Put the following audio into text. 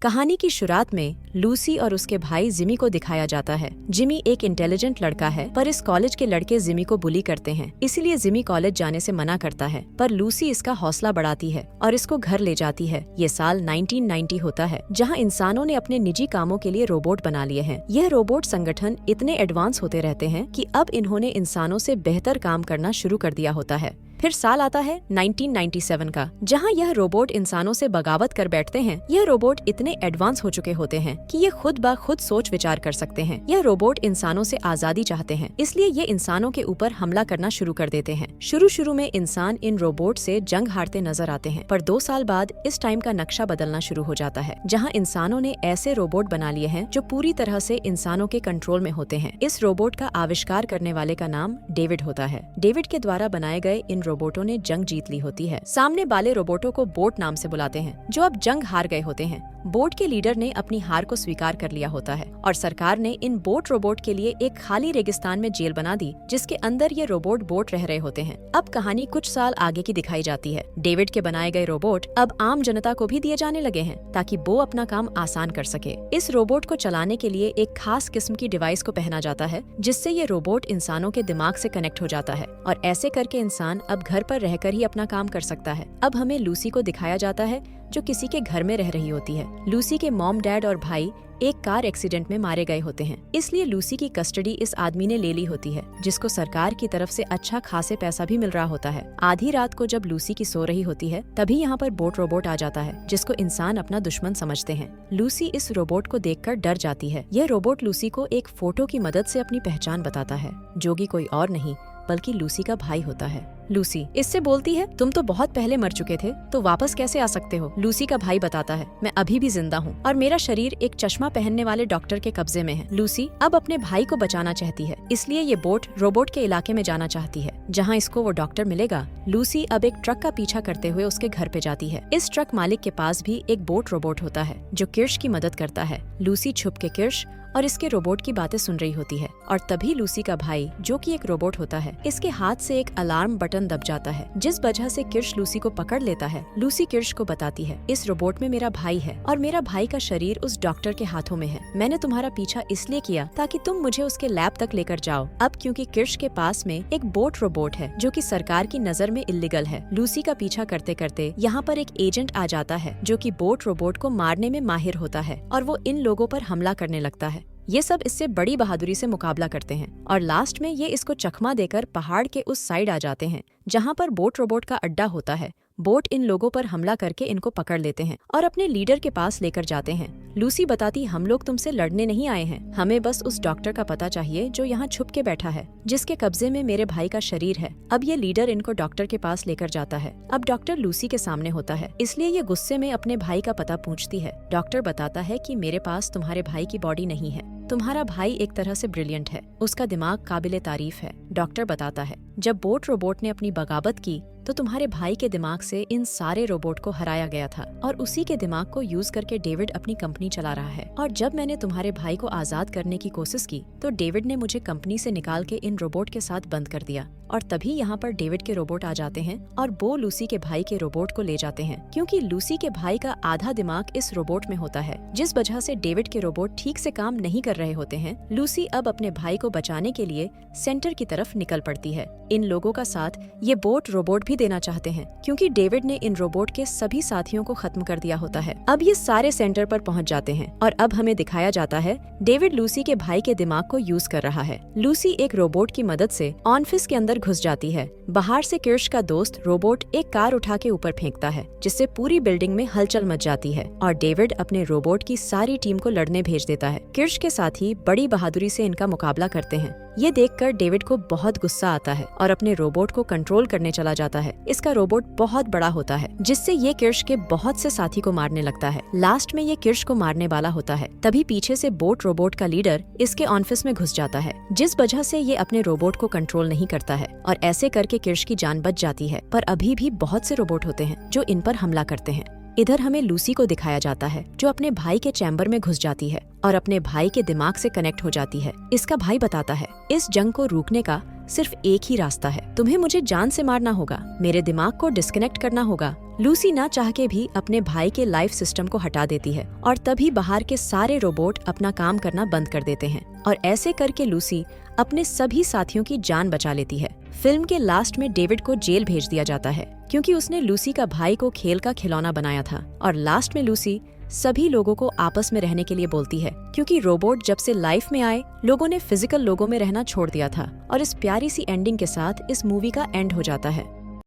कहानी की शुरुआत में लूसी और उसके भाई जिमी को दिखाया जाता है। जिमी एक इंटेलिजेंट लड़का है, पर इस कॉलेज के लड़के जिमी को बुली करते हैं, इसीलिए जिमी कॉलेज जाने से मना करता है। पर लूसी इसका हौसला बढ़ाती है और इसको घर ले जाती है। ये साल 1990 होता है, जहाँ इंसानों ने अपने निजी कामों के लिए रोबोट बना लिए हैं। यह रोबोट संगठन इतने एडवांस होते रहते हैं कि अब इन्होंने इंसानों से बेहतर काम करना शुरू कर दिया होता है। फिर साल आता है 1997 का, जहां यह रोबोट इंसानों से बगावत कर बैठते हैं। यह रोबोट इतने एडवांस हो चुके होते हैं कि ये खुद ब खुद सोच विचार कर सकते हैं। यह रोबोट इंसानों से आजादी चाहते हैं, इसलिए ये इंसानों के ऊपर हमला करना शुरू कर देते हैं। शुरू में इंसान इन रोबोट से जंग हारते नजर आते हैं, पर 2 साल बाद इस टाइम का नक्शा बदलना शुरू हो जाता है, जहाँ इंसानों ने ऐसे रोबोट बना लिए हैं जो पूरी तरह से इंसानों के कंट्रोल में होते हैं। इस रोबोट का आविष्कार करने वाले का नाम डेविड होता है। डेविड के द्वारा बनाए गए इन रोबोटों ने जंग जीत ली होती है। सामने वाले रोबोटों को बोट नाम से बुलाते हैं, जो अब जंग हार गए होते हैं। बोट के लीडर ने अपनी हार को स्वीकार कर लिया होता है और सरकार ने इन बोट रोबोट के लिए एक खाली रेगिस्तान में जेल बना दी, जिसके अंदर ये रोबोट बोट रह रहे होते हैं। अब कहानी कुछ साल आगे की दिखाई जाती है। डेविड के बनाए गए रोबोट अब आम जनता को भी दिए जाने लगे हैं, ताकि वो अपना काम आसान कर सके। इस रोबोट को चलाने के लिए एक खास किस्म की डिवाइस को पहना जाता है, जिससे ये रोबोट इंसानों के दिमाग से कनेक्ट हो जाता है और ऐसे करके इंसान अब घर पर रहकर ही अपना काम कर सकता है। अब हमें लूसी को दिखाया जाता है, जो किसी के घर में रह रही होती है। लूसी के मॉम, डैड और भाई एक कार एक्सीडेंट में मारे गए होते हैं, इसलिए लूसी की कस्टडी इस आदमी ने ले ली होती है, जिसको सरकार की तरफ से अच्छा खासे पैसा भी मिल रहा होता है। आधी रात को जब लूसी की सो रही होती है, तभी यहाँ पर बोट रोबोट आ जाता है, जिसको इंसान अपना दुश्मन समझते हैं। लूसी इस रोबोट को देखकर डर जाती है। यह रोबोट लूसी को एक फोटो की मदद से अपनी पहचान बताता है, जो कि कोई और नहीं बल्कि लूसी का भाई होता है। लूसी इससे बोलती है, तुम तो बहुत पहले मर चुके थे, तो वापस कैसे आ सकते हो? लूसी का भाई बताता है, मैं अभी भी जिंदा हूँ और मेरा शरीर एक चश्मा पहनने वाले डॉक्टर के कब्जे में है। लूसी अब अपने भाई को बचाना चाहती है, इसलिए ये बोट रोबोट के इलाके में जाना चाहती है, जहाँ इसको वो डॉक्टर मिलेगा। लूसी अब एक ट्रक का पीछा करते हुए उसके घर पे जाती है। इस ट्रक मालिक के पास भी एक बोट रोबोट होता है, जो किर्श की मदद करता है। लूसी छुप के किर्श और इसके रोबोट की बातें सुन रही होती है, और तभी लूसी का भाई, जो कि एक रोबोट होता है, इसके हाथ से एक अलार्म बटन दब जाता है, जिस वजह से किर्श लूसी को पकड़ लेता है। लूसी किर्श को बताती है, इस रोबोट में मेरा भाई है और मेरा भाई का शरीर उस डॉक्टर के हाथों में है। मैंने तुम्हारा पीछा इसलिए किया ताकि तुम मुझे उसके लैब तक लेकर जाओ। अब क्योंकि किर्श के पास में एक बोट रोबोट है, जो कि सरकार की नजर में इल्लीगल है, लूसी का पीछा करते करते यहाँ पर एक एजेंट आ जाता है, जो कि बोट रोबोट को मारने में माहिर होता है, और वो इन लोगों पर हमला करने लगता है। ये सब इससे बड़ी बहादुरी से मुकाबला करते हैं और लास्ट में ये इसको चकमा देकर पहाड़ के उस साइड आ जाते हैं, जहाँ पर बोट रोबोट का अड्डा होता है। बोट इन लोगों पर हमला करके इनको पकड़ लेते हैं और अपने लीडर के पास लेकर जाते हैं। लूसी बताती, हम लोग तुमसे लड़ने नहीं आए हैं, हमें बस उस डॉक्टर का पता चाहिए जो यहाँ छुप के बैठा है, जिसके कब्जे में मेरे भाई का शरीर है। अब ये लीडर इनको डॉक्टर के पास लेकर जाता है। अब डॉक्टर लूसी के सामने होता है, इसलिए ये गुस्से में अपने भाई का पता पूछती है। डॉक्टर बताता है कि मेरे पास तुम्हारे भाई की बॉडी नहीं है, तुम्हारा भाई एक तरह से ब्रिलियंट है, उसका दिमाग काबिले तारीफ है। डॉक्टर बताता है, जब बोट रोबोट ने अपनी बगावत की तो तुम्हारे भाई के दिमाग से इन सारे रोबोट को हराया गया था, और उसी के दिमाग को यूज करके डेविड अपनी कंपनी चला रहा है। और जब मैंने तुम्हारे भाई को आजाद करने की कोशिश की, तो डेविड ने मुझे कंपनी से निकाल के इन रोबोट के साथ बंद कर दिया। और तभी यहाँ पर डेविड के रोबोट आ जाते हैं और वो लूसी के भाई के रोबोट को ले जाते हैं, क्योंकि लूसी के भाई का आधा दिमाग इस रोबोट में होता है, जिस वजह से डेविड के रोबोट ठीक से काम नहीं कर रहे होते हैं। लूसी अब अपने भाई को बचाने के लिए सेंटर की तरफ निकल पड़ती है। इन लोगों का साथ ये बोट रोबोट भी देना चाहते हैं, क्योंकि डेविड ने इन रोबोट के सभी साथियों को खत्म कर दिया होता है। अब ये सारे सेंटर पर पहुंच जाते हैं और अब हमें दिखाया जाता है डेविड लूसी के भाई के दिमाग को यूज कर रहा है। लूसी एक रोबोट की मदद से ऑफिस के अंदर घुस जाती है। बाहर से किर्श का दोस्त रोबोट एक कार उठा के ऊपर फेंकता है, जिससे पूरी बिल्डिंग में हलचल मच जाती है, और डेविड अपने रोबोट की सारी टीम को लड़ने भेज देता है। किर्श के साथी बड़ी बहादुरी से इनका मुकाबला करते हैं। ये देखकर डेविड को बहुत गुस्सा आता है और अपने रोबोट को कंट्रोल करने चला जाता है। इसका रोबोट बहुत बड़ा होता है, जिससे ये किर्श के बहुत से साथी को मारने लगता है। लास्ट में ये किर्श को मारने वाला होता है, तभी पीछे से बोट रोबोट का लीडर इसके ऑफिस में घुस जाता है, जिस वजह से ये अपने रोबोट को कंट्रोल नहीं करता है, और ऐसे करके किर्श की जान बच जाती है। पर अभी भी बहुत से रोबोट होते हैं जो इन पर हमला करते हैं। इधर हमें लूसी को दिखाया जाता है, जो अपने भाई के चैम्बर में घुस जाती है और अपने भाई के दिमाग से कनेक्ट हो जाती है। इसका भाई बताता है, इस जंग को रोकने का सिर्फ एक ही रास्ता है, तुम्हें मुझे जान से मारना होगा, मेरे दिमाग को डिस्कनेक्ट करना होगा। लूसी ना चाह के भी अपने भाई के लाइफ सिस्टम को हटा देती है और तभी बाहर के सारे रोबोट अपना काम करना बंद कर देते हैं और ऐसे करके लूसी अपने सभी साथियों की जान बचा लेती है। फिल्म के लास्ट में डेविड को जेल भेज दिया जाता है क्योंकि उसने लूसी का भाई को खेल का खिलौना बनाया था। और लास्ट में लूसी सभी लोगों को आपस में रहने के लिए बोलती है क्योंकि रोबोट जब से लाइफ में आए लोगों ने फिजिकल लोगों में रहना छोड़ दिया था। और इस प्यारी सी एंडिंग के साथ इस मूवी का एंड हो जाता है।